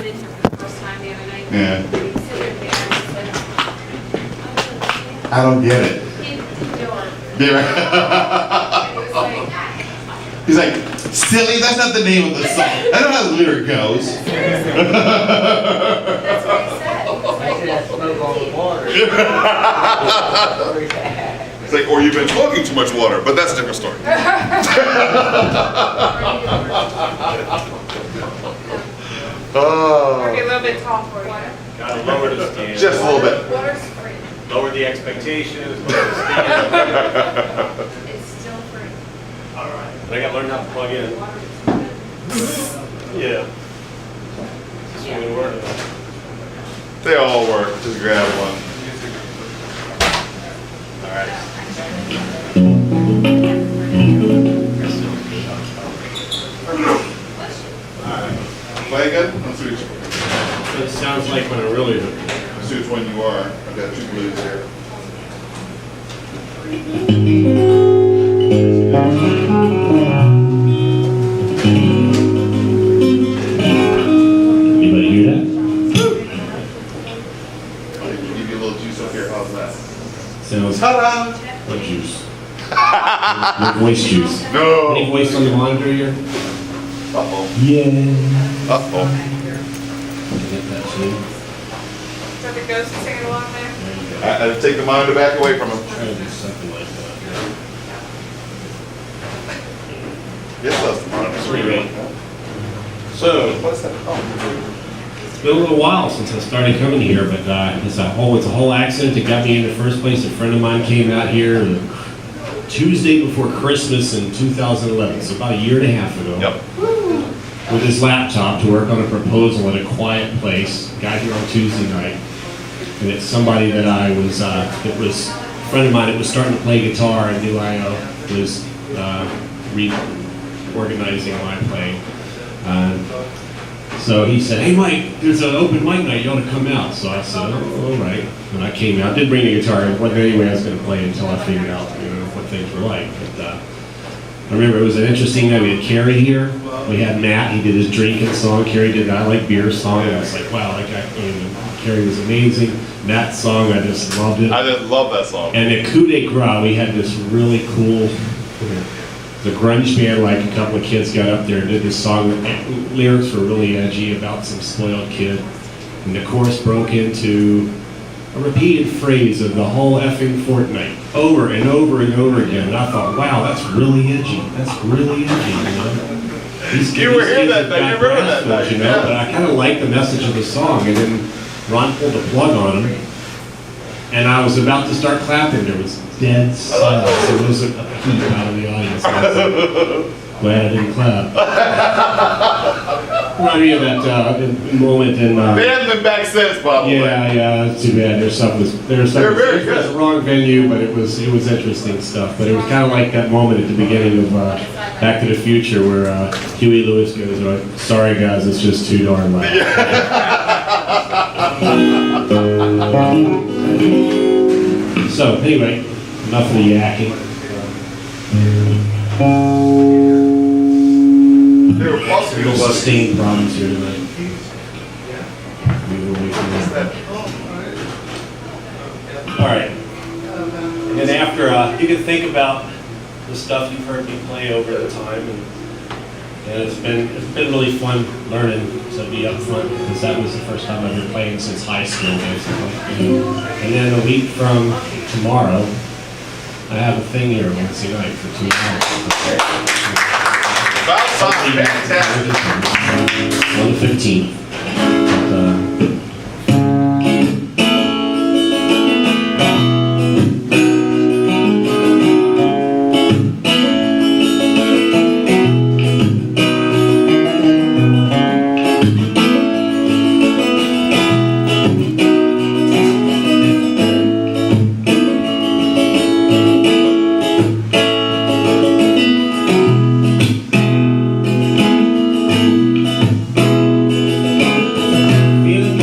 in here for the first time the other night. Yeah. He said there and said, I don't get it. "In the door." Yeah, right. It was like, He's like, silly, that's not the name of the song. I know how the lyric goes. that's what he said. He was like, Smoke on the water. It's like, or you've been smoking too much water, but that's a different story. Oh, "Be a little bit tall for you." Gotta lower the standard. just a little bit. Water's free. Lower the expectations, lower the standard. It's still free. All right. But I gotta learn how to plug in. Water is Yeah. This is gonna work. They all work. Just grab one. All right. Play good? Let's see which, It sounds like when I really do. let's see which one you are. I've got two blues here. Anybody hear that? I'll give you a little juice up here. How's that? Sounds Ta-da! like juice. Your voice juice. No. Any voice on the monitor here? Uh-oh. Yeah. Uh-oh. Get that too. Is that the ghost singing along there? I'd take the monitor back away from him. Try to do something like that. Yes, that's the monitor. Sweet. So, What's that? Oh. it's been a little while since I started coming here, but it's a whole accident that got me in the first place. A friend of mine came out here Tuesday before Christmas in 2011, so about a year and a half ago. Yep. With his laptop to work on a proposal at a quiet place. Got here on Tuesday night, and it's somebody that it was a friend of mine that was starting to play guitar and knew I was reorganizing my playing. So he said, "Hey Mike, there's an open mic night, you ought to come out." So I said, "Oh, all right." And I came out, didn't bring a guitar, it wasn't anyway I was going to play until I figured out what things were like. But, I remember it was an interesting night. We had Kerry here. We had Matt. He did his drinking song. Kerry did I Like Beer song. And I was like, wow, Kerry was amazing. Matt's song, I just loved it. I just love that song. And at Coup de Grace, we had this really cool, the grunge band, like a couple of kids got up there and did this song. And lyrics were really edgy about some spoiled kid. And the chorus broke into a repeated phrase of the whole effing fortnight, over and over and over again. And I thought, wow, that's really edgy. That's really edgy, you know? You were here that night. You remember that night, You know, yeah. but I kind of liked the message of the song. And then Ron pulled the plug on him. And I was about to start clapping. There was dead silence. There wasn't a peep out of the audience. I was glad I didn't clap. Remind me of that moment in... They haven't been back since, probably. Yeah, it's too bad. There's some. They're very It good. was the wrong venue, but it was interesting stuff. But it was kind of like that moment at the beginning of Back to the Future where Huey Lewis goes, "Sorry guys, it's just too darn loud." So anyway, enough of the yakking. They were possibly Real sustained problems here tonight. Move away from that. All right. And then after, you can think about the stuff you've heard me play over the time, and it's been really fun learning to be up front because that was the first time I've been playing since high school, basically. And then a week from tomorrow, I have a thing here Wednesday night for 2 hours. About time. Fantastic. On the 15th. Feeling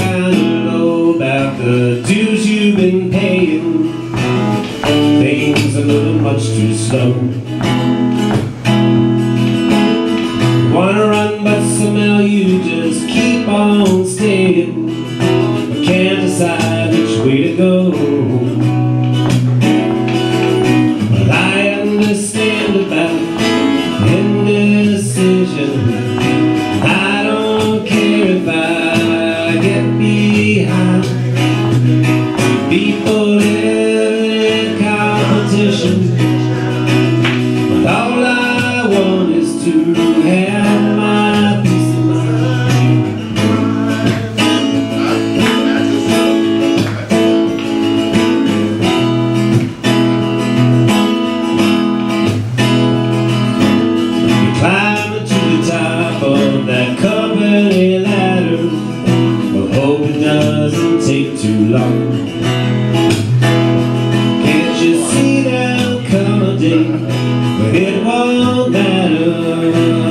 head, but can't decide which way to go. Well, I understand about indecision. I don't care if I get behind people in competition. But all I want is to have my peace of mind. You climb to the top of that company ladder, but hope it doesn't take too long. Can't you see there'll come a day when it won't matter?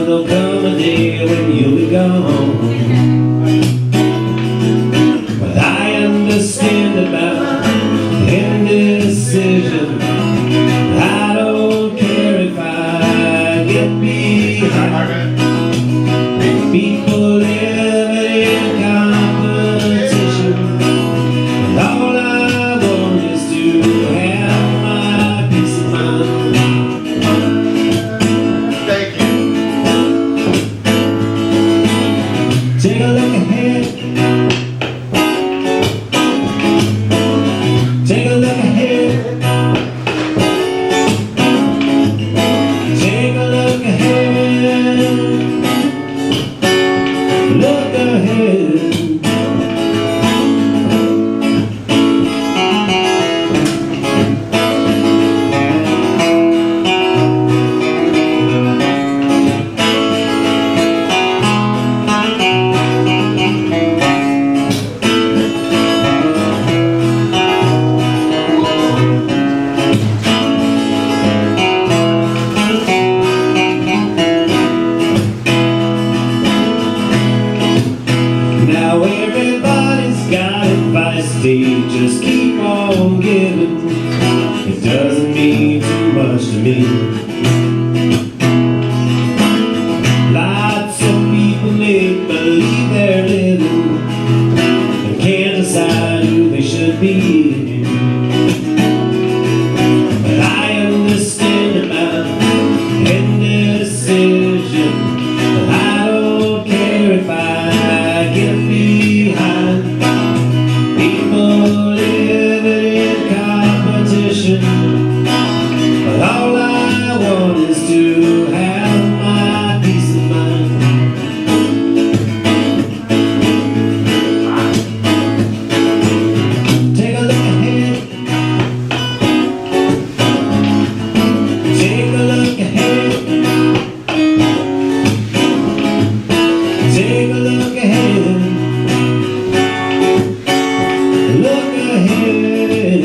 There'll come a day when you'll be gone. But I understand about indecision. I don't care if I get behind people living in competition. And all I want is to have my peace of mind. Thank you. Take a look ahead. Take a look ahead. Take a look ahead. Look ahead. Now everybody's got advice, they just keep on giving. It doesn't mean too much to me. Lots of people make believe they're living and can't decide who they should be. But I understand about indecision. But I don't care if I get behind people living in competition. But all I want is to have my peace of mind. Take a look ahead. Take a look ahead. Take a look ahead. Look ahead.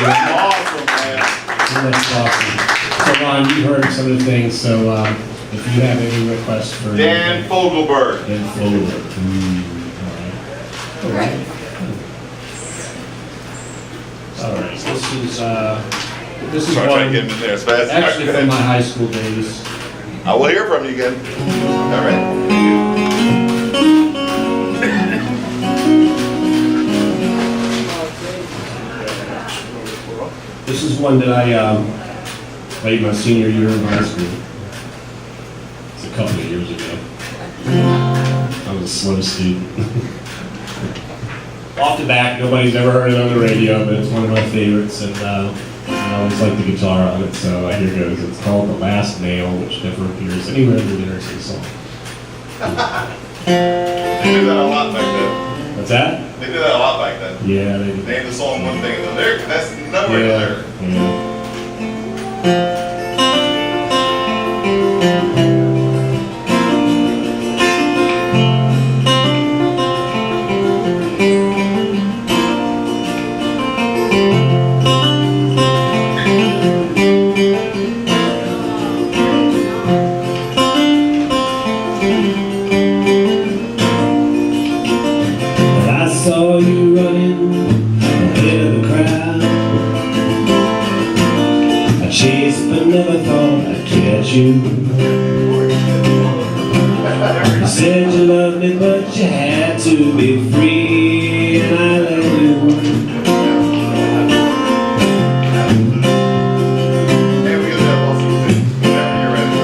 Awesome, man. That's awesome. So Ron, you heard some of the things, so if you have any requests for Dan Fogelberg. Dan Fogelberg. All right. All right. This is Try to one get him in there as fast as actually from my high school days. I will hear from you again. All right. This is one that I played my senior year in high school. It's a couple of years ago. I was a slow student. off the back, nobody's ever heard it on the radio, but it's one of my favorites, and I always like the guitar on it, so here goes. It's called The Last Nail, which never appears anywhere in the lyrics of the song. They did that a lot back then. What's that? They did that a lot back then. Yeah, they did. Name the song one thing, and the lyric, that's never in the lyric. Yeah. I saw you running ahead of the crowd. I chased but never thought I'd catch you. You said you loved me but you had to be free, and I let you. Hey, we got that also. Whenever you're ready.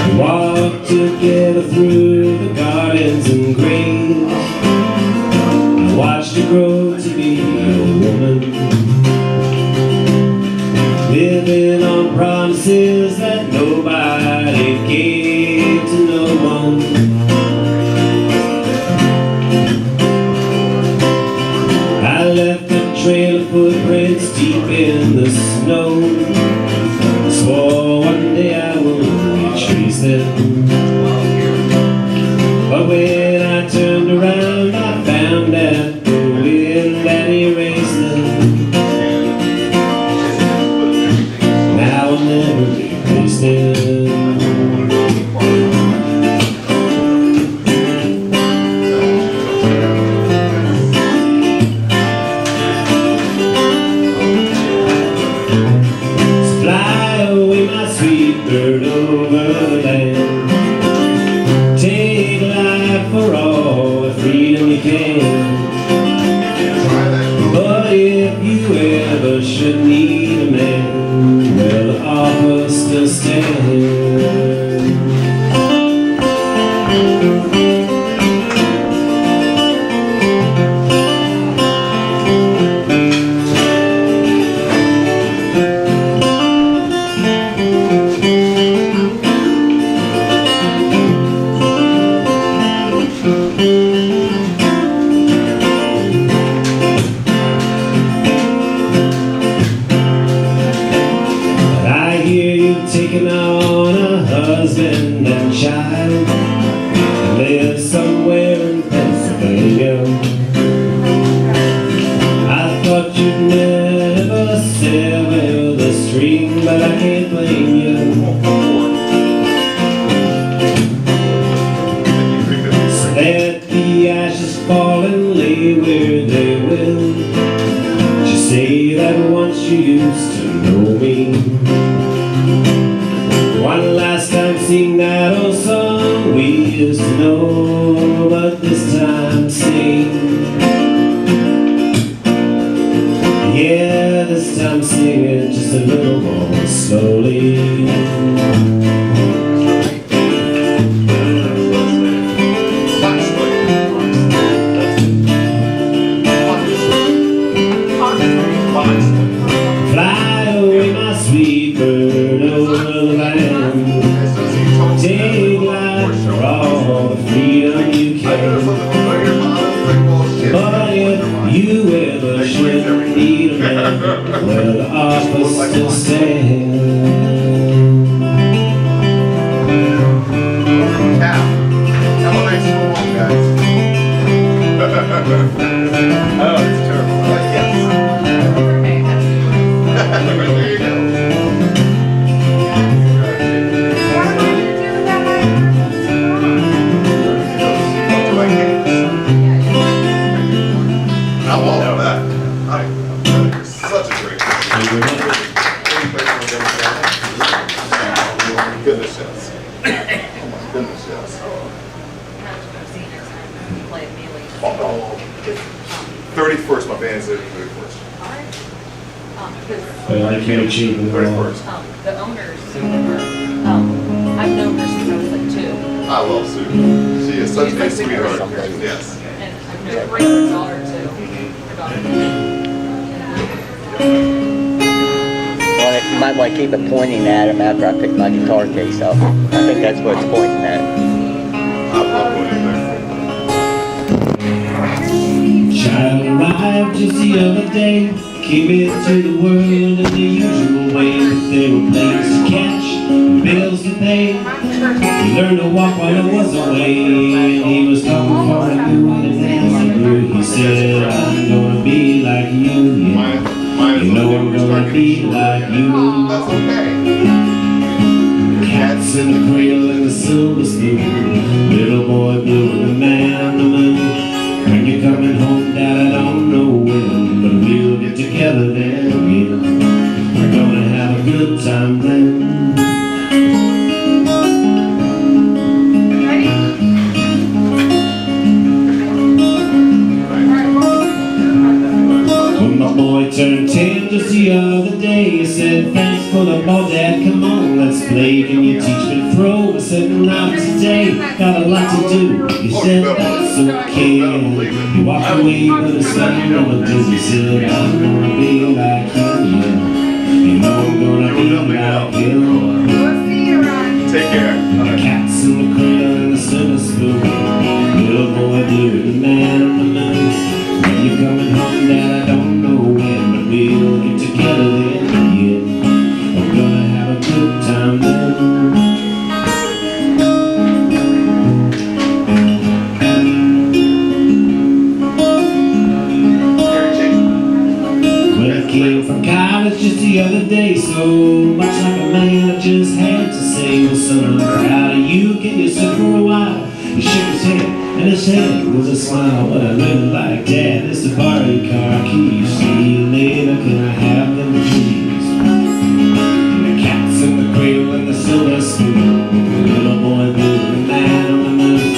We walked together through the gardens and graves. I watched you grow to be a woman, living on promises that nobody gave to no one. I left a trail of footprints deep in the snow. Swore one day I would retrace them, but when I turned around I found that the wind had erased them. Now I'll never replace them. So fly away my sweet bird over the land. Take life for all the freedom you can. But if you ever should need a man, well, the offer still stands. But I hear you taking on a husband and child, and live somewhere in Pennsylvania. I thought you'd never sail the stream, but I can't blame you. So let the ashes fall and lay where they will. Just say that once you used to know me. One last time sing that old song we used to know, but this time sing. Yeah, this time sing it just a little more slowly. Fly away my sweet bird over the land. Take life for all the freedom you can. But if you ever should need a man, well, the offer still stands. Have a nice one, guys. Oh, it's terrible. Yes. There you go. I'm all for that. You're such a great Thank you very much. Goodness, yes. Oh my goodness, yes. Oh, 31st, my band's there, 31st. But I can't cheat them First all. words. The owners, Sue, I've known her since I was like 2. I love Sue. She is such She's a like sweetheart. super. Yes. And I've known her daughter too. Her daughter. Well, you might want to keep it pointing at him after I pick my guitar case up. I think that's what it's pointing at. I love what Child arrived just the other day, came into the world in the usual way. There were planes to catch, bills to pay. He learned to walk while I was away, and he was talking for a good and as he grew. He said, I'm gonna be like you, yeah. You know I'm gonna be like you. That's okay. Cats in the cradle and the silver spoon, little boy blue and the man on the moon. When you're coming home, Dad, I don't know when, but we'll get together then again. We're gonna have a good time then. When my boy turned 10 just the other day, he said, thanks for the ball, Dad, come on, let's play. Can you teach me to throw? I said, not today, got a lot to do. He said, that's okay. He walked away, but it's not gonna do. He said, I'm gonna be like him, yeah. You know I'm gonna be like him. We'll see you, Ron. Take care. The cats in the cradle and the silver spoon, little boy blue and the man on the moon. When you're coming home, Dad, I don't know when, but we'll get together then, yeah. We're gonna have a good time then. When I came from college just the other day, so much like a man, I just had to say, well, son, I'm proud of you. Can you sit for a while? He shook his head, and his head was a smile. What I really like, Dad, is to borrow your car keys. See you later, can I have them, please? And the cats in the cradle and the silver spoon, the little boy blue and the man on the moon.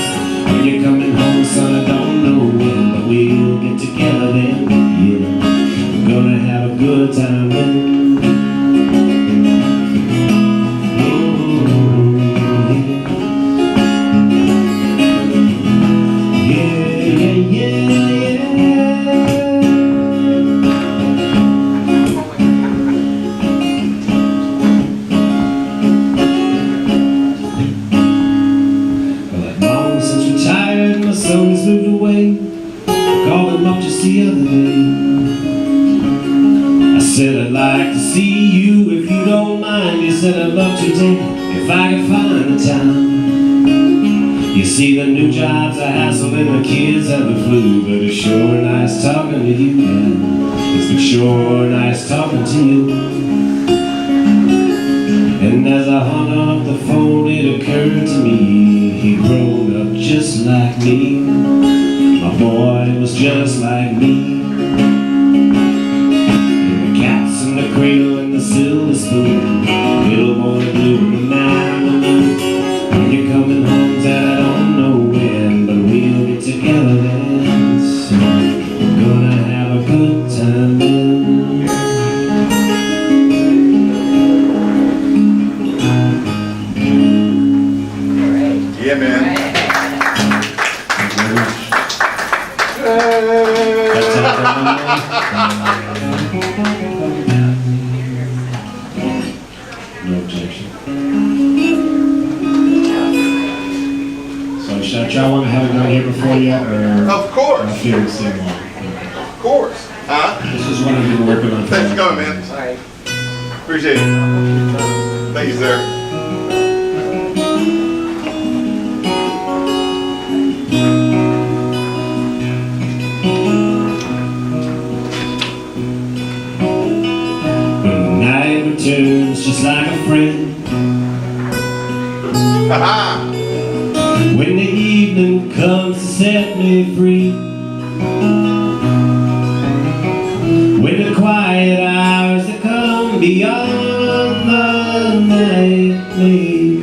When you're coming home, son, I don't know when, but we'll get together then, yeah. We're gonna have a good time then. Son's moved away, I called him up just the other day. I said, I'd like to see you if you don't mind. He said, I'd love to, Dad, if I could find the time. You see, the new job's a hassle and the kids have the flu, but it's sure nice talking to you, Dad. It's been sure nice talking to you. And as I hung up the phone, it occurred to me, he grown up just like me. My boy was just like me. And the cats in the cradle and the silver spoon, little boy blue and the man on the moon. When you're coming home, Dad, I don't know when, but we'll get together then. So we're gonna have a good time then. Yeah, man. No objection. So should I try one I haven't done here before yet, or Of course. I feel the same one? Of course. Huh? This is one I've been working on. Thanks for coming, man. Alright. Appreciate it. Thank you, sir. When the night returns just like a friend, Haha. when the evening comes to set me free, when the quiet hours that come beyond the nightly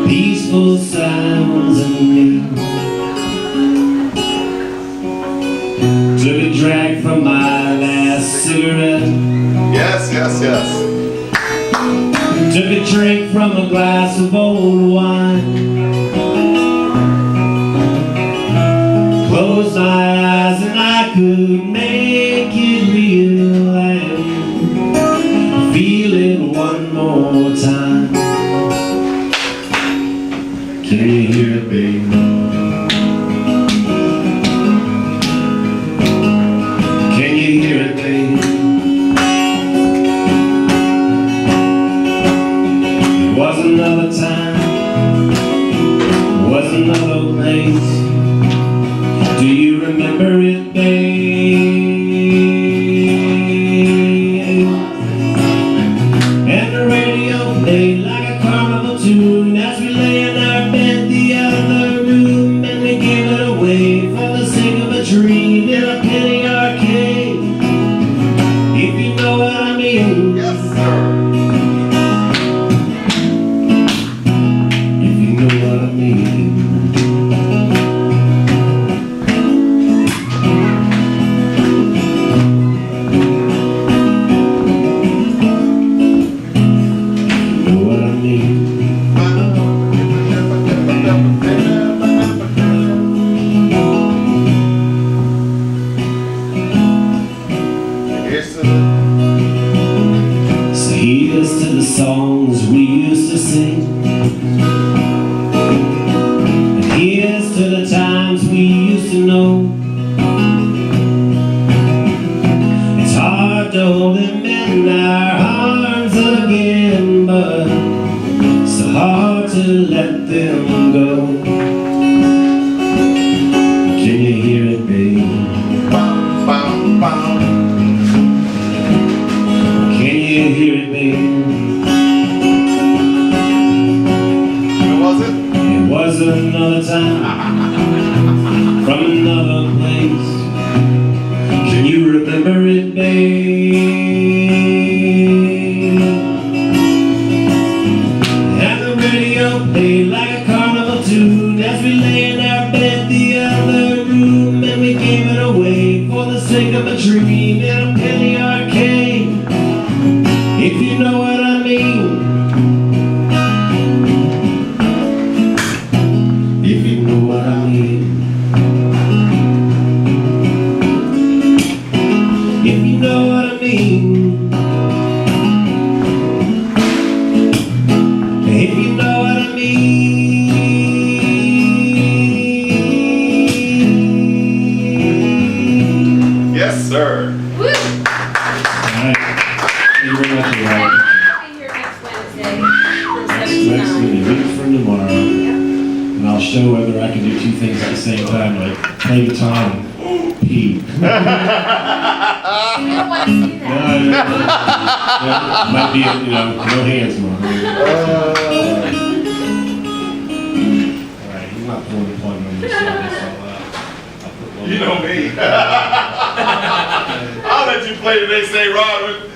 peaceful sounds of me. Took a drag from my last cigarette, Yes. Yes, yes. Took a drink from a glass of old wine. Closed my eyes and I could make it real and feel it one more time. Can you hear it, baby? Can you hear it, baby? It was another time, was another place. Do you remember it, babe? And the radio played like a carnival tune as we lay in our bed the other room, and we gave it away for the sake of a dream in a penny arcade. If you know what I mean. Yes, sir. If you know what I mean. Here's to the songs we used to sing, and here's to the times we used to know. It's hard to hold them in our arms again, but so hard to let them go. Can you hear it, babe? Bum, bum, bum. Can you hear it, babe? Who was it? It was another time, from another place. Can you remember it, babe? And the radio played like a carnival tune as we lay in our bed the other room, and we gave it away for the sake of a dream in a penny arcade. If you know what I mean. If you know what I mean. If you know what I mean. If you know what I mean. Yes, sir. Woo! All right. Thank you very much, everybody. I'll be here next Wednesday from 7 to Next 9. meeting, week from tomorrow, and I'll show whether I can do two things at the same time, like play guitar and pee. We don't want to see that. Yeah, might be, no hands more. All right, he's not pulling the plug on this, so I'll put one. You know me. I'll let you play the next day, Ron.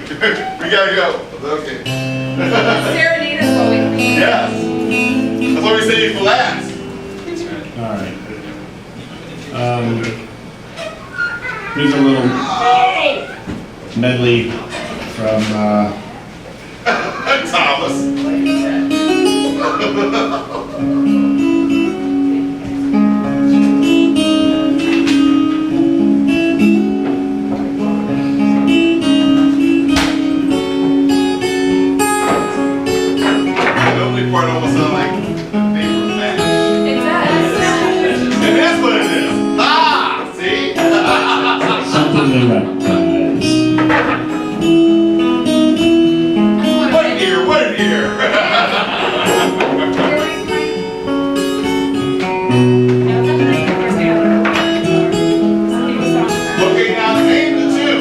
We gotta go. Okay. Serenade us while we leave. Yes. That's why we say you for last. All right. Here's a little medley from Thomas. The only part almost sound like paper match. It does. And that's what it is. Ah, see? something they recognize. What an ear, what an ear. Okay, now name the two.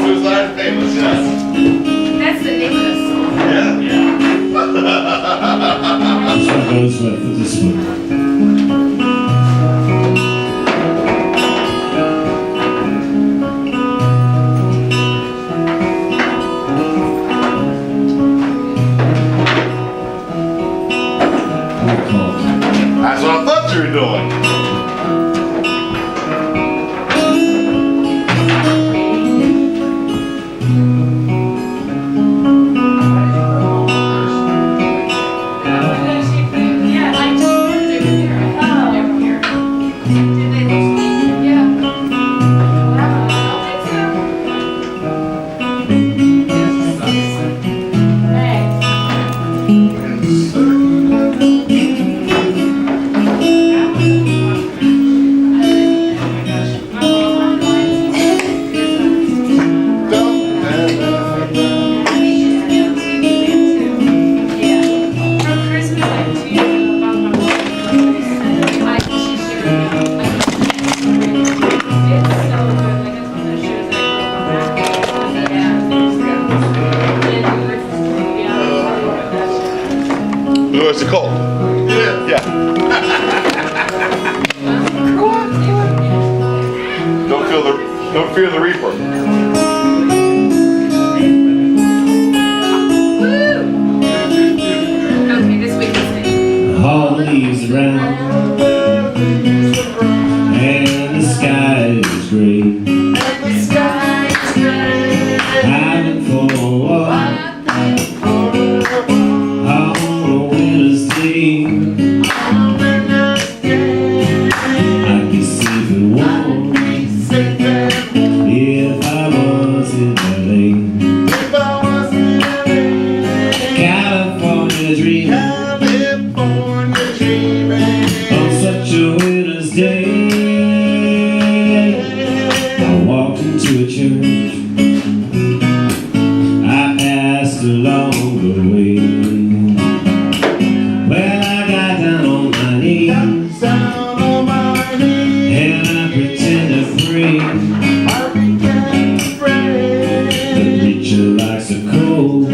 Suicide Painless, yes. That's the name of the song. Yeah. This one goes with this one. That's what I thought you were doing. What's it called? Yeah. Don't fear the reaper. Okay, this week is All the leaves brown and the sky is gray. I've been for a walk on a winter's day. I could sleep and warm if I was in LA. California dreaming on such a winter's day. I walked into a church I passed along the way. Well, I got down on my knees and I pretended to pray. The preacher likes a cold,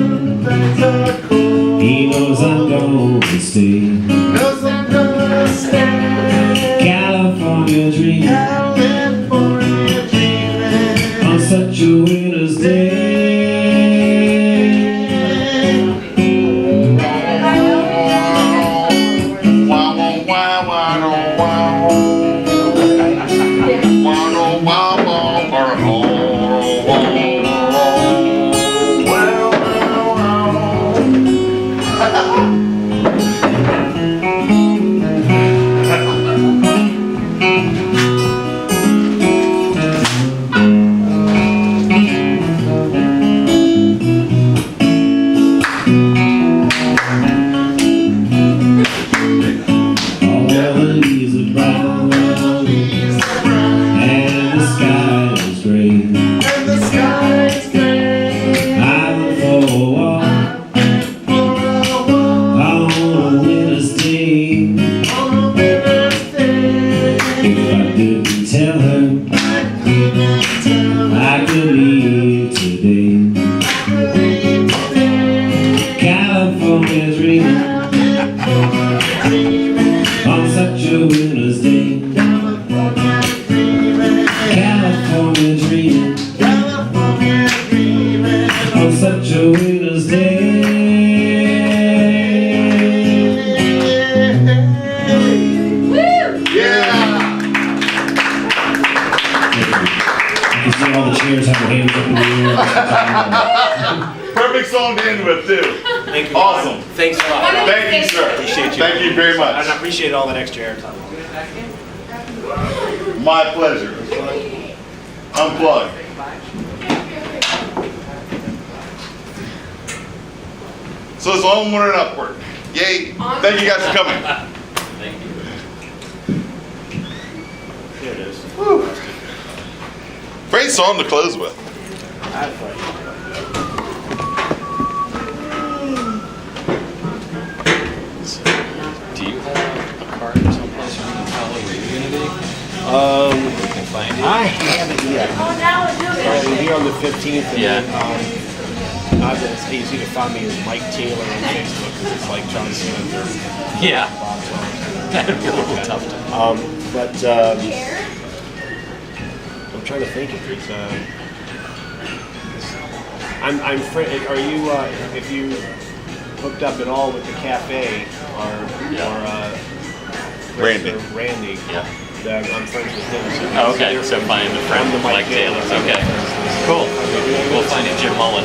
he knows I'm gonna stay. California dreaming on such a winter's day. Tell her I could leave today. California dreaming on such a winter's day. California dreaming on such a winter's day. You see all the cheers have their hands up in the air. Perfect song to end with, too. Thank you. Awesome. Thanks a lot. Thank you, sir. Appreciate you. Thank you very much. And I appreciate all that extra airtime. My pleasure. Unplug. So it's onward and upward. Yay. Thank you guys for coming. Here it is. Great song to close with. I had fun. Do you have a card or someplace where you can tell where you're gonna be? You can find it. I haven't yet. We're here on the 15th. And Yeah. It's easy to find me as Mike Taylor on Facebook because it's like John Cena. Yeah. That'd be a little tough to. I'm trying to think if there's I'm are you if you hooked up at all with the cafe or Randy. Randy? Yeah. I'm friends with him. Oh, okay, so find the friend I'm the Mike Taylor's. Okay. Cool. We'll find you Jim Mullen.